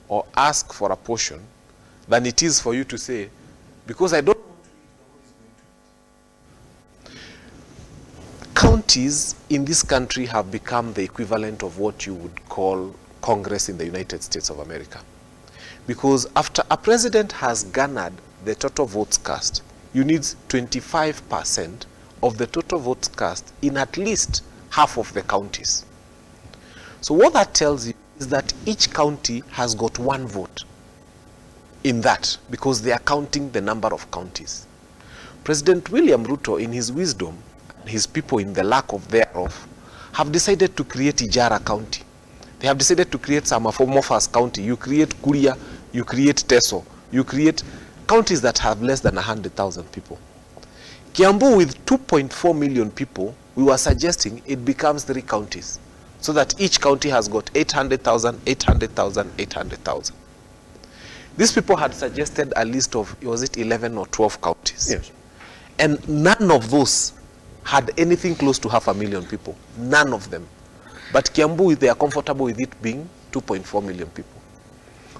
or ask for a portion than it is for you to say, because I don't want to eat, counties in this country have become the equivalent of what you would call Congress in the United States of America. Because after a president has garnered the total votes cast, you need 25% of the total votes cast in at least half of the counties. So what that tells you is that each county has got one vote in that, because they are counting the number of counties. President William Ruto, in his wisdom, his people in the lack of thereof, have decided to create Ijara County. They have decided to create Samafomofas County. You create Kuria, you create Teso, you create counties that have less than 100,000 people. Kiambu, with 2.4 million people, we were suggesting it becomes 3 counties, so that each county has got 800,000, 800,000, 800,000. These people had suggested a list of, was it 11 or 12 counties? Yes. And none of those had anything close to 500,000 people. None of them. But Kiambu, they are comfortable with it being 2.4 million people.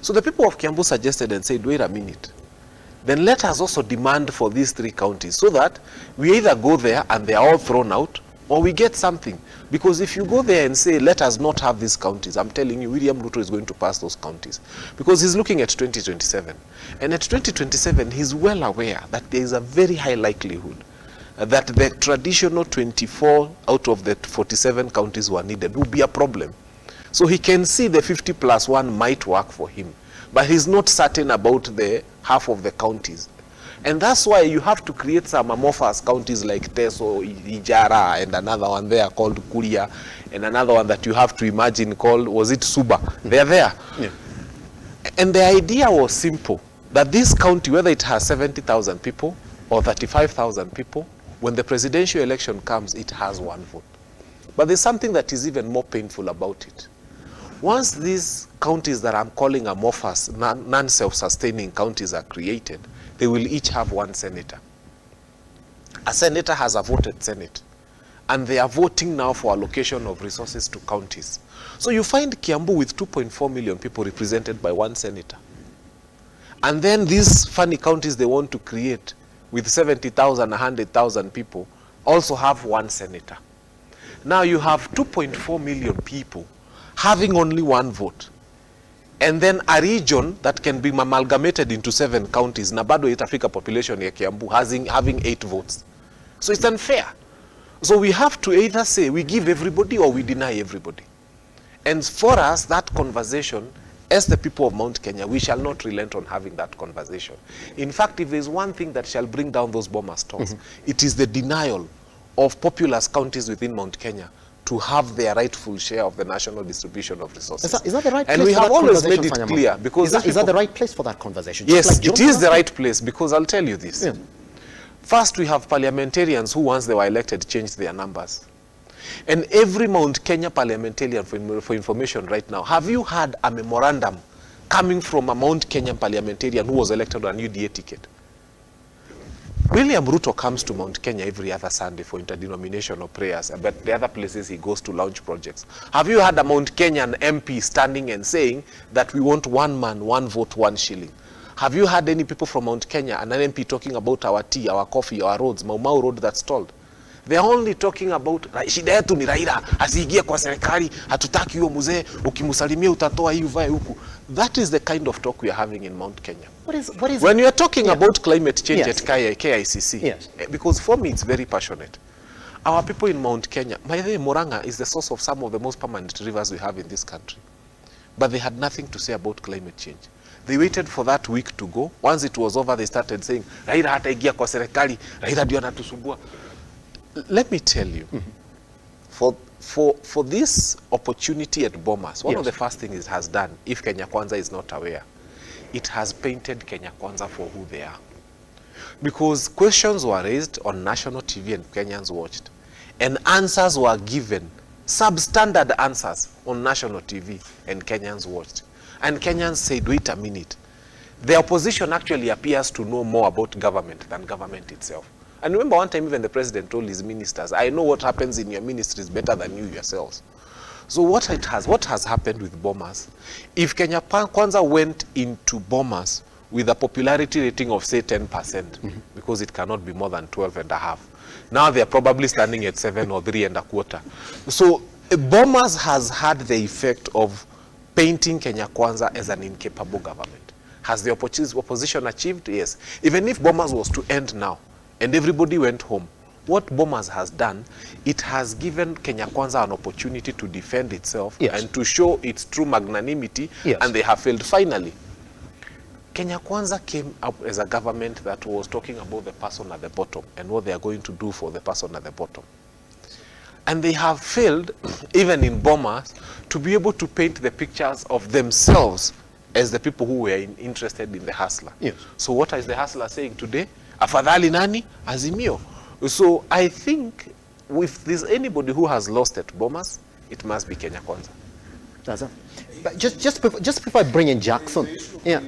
So the people of Kiambu suggested and said, wait a minute. Then let us also demand for these 3 counties, so that we either go there and they are all thrown out, or we get something. Because if you go there and say, let us not have these counties, I'm telling you, William Ruto is going to pass those counties. Because he's looking at 2027. And at 2027, he's well aware that there is a very high likelihood that the traditional 24 out of the 47 counties who are needed will be a problem. So he can see the 50+1 might work for him, but he's not certain about the half of the counties. And that's why you have to create some amorphous counties like Teso, Ijara, and another one there called Kuria, and another one that you have to imagine called, was it Suba? They're there. Yeah. And the idea was simple, that this county, whether it has 70,000 people or 35,000 people, when the presidential election comes, it has one vote. But there's something that is even more painful about it. Once these counties that I'm calling amorphous, non-self-sustaining counties are created, they will each have one senator. A senator has a voted Senate, and they are voting now for allocation of resources to counties. So you find Kiambu with 2.4 million people represented by one senator. And then these funny counties they want to create with 70,000, 100,000 people also have one senator. Now you have 2.4 million people having only one vote. And then a region that can be amalgamated into 7 counties, na bado itafika population ya Kiambu having 8 votes. So it's unfair. So we have to either say we give everybody or we deny everybody. And for us, that conversation, as the people of Mount Kenya, we shall not relent on having that conversation. In fact, if there's one thing that shall bring down those Bomas talks, it is the denial of populous counties within Mount Kenya to have their rightful share of the national distribution of resources. Is that the right place? And we have always made it clear, because is that the right place for that conversation? Yes, like it is the right place, because I'll tell you this. Yeah. First, we have parliamentarians who, once they were elected, changed their numbers. And every Mount Kenya parliamentarian, for information right now, have you had a memorandum coming from a Mount Kenyan parliamentarian who was elected on a UDA ticket? William Ruto comes to Mount Kenya every other Sunday for interdenominational prayers, but the other places he goes to launch projects. Have you had a Mount Kenyan MP standing and saying that we want 1 man, 1 vote, 1 shilling? Have you had any people from Mount Kenya and an MP talking about our tea, our coffee, our roads, Mau Mau Road that's stalled? They're only talking about shida yetu ni Raila asiingie kwa serikali, hatutaki huyo mzee, ukimusalimia utatoa hii uvae huku. That is the kind of talk we are having in Mount Kenya. What is when you are talking about climate change at KICC, yes, because for me it's very passionate. Our people in Mount Kenya, by the way, Moranga is the source of some of the most permanent rivers we have in this country. But they had nothing to say about climate change. They waited for that week to go. Once it was over, they started saying, Raila hataingia kwa serikali, Raila ndio anatusumbua. Let me tell you, for this opportunity at Bomas, one of the first things it has done, if Kenya Kwanza is not aware, it has painted Kenya Kwanza for who they are. Because questions were raised on national TV and Kenyans watched, and answers were given, substandard answers on national TV and Kenyans watched. And Kenyans said, wait a minute, the opposition actually appears to know more about government than government itself. And remember one time even the president told his ministers, I know what happens in your ministries better than you yourselves. So what has happened with Bomas, if Kenya Kwanza went into Bomas with a popularity rating of say 10%, because it cannot be more than 12.5. Now they are probably standing at 7 or 3.25. So Bomas has had the effect of painting Kenya Kwanza as an incapable government. Has the opposition achieved? Yes. Even if Bomas was to end now and everybody went home, what Bomas has done, it has given Kenya Kwanza an opportunity to defend itself, yes, and to show its true magnanimity, yes, and they have failed finally. Kenya Kwanza came up as a government that was talking about the person at the bottom and what they are going to do for the person at the bottom. And they have failed, even in Bomas, to be able to paint the pictures of themselves as the people who were interested in the hustler. Yes. So what is the hustler saying today? Afadhali nani? Azimio. So I think if there's anybody who has lost at Bomas, it must be Kenya Kwanza. That's it. But just before I bring in Jackson, yeah.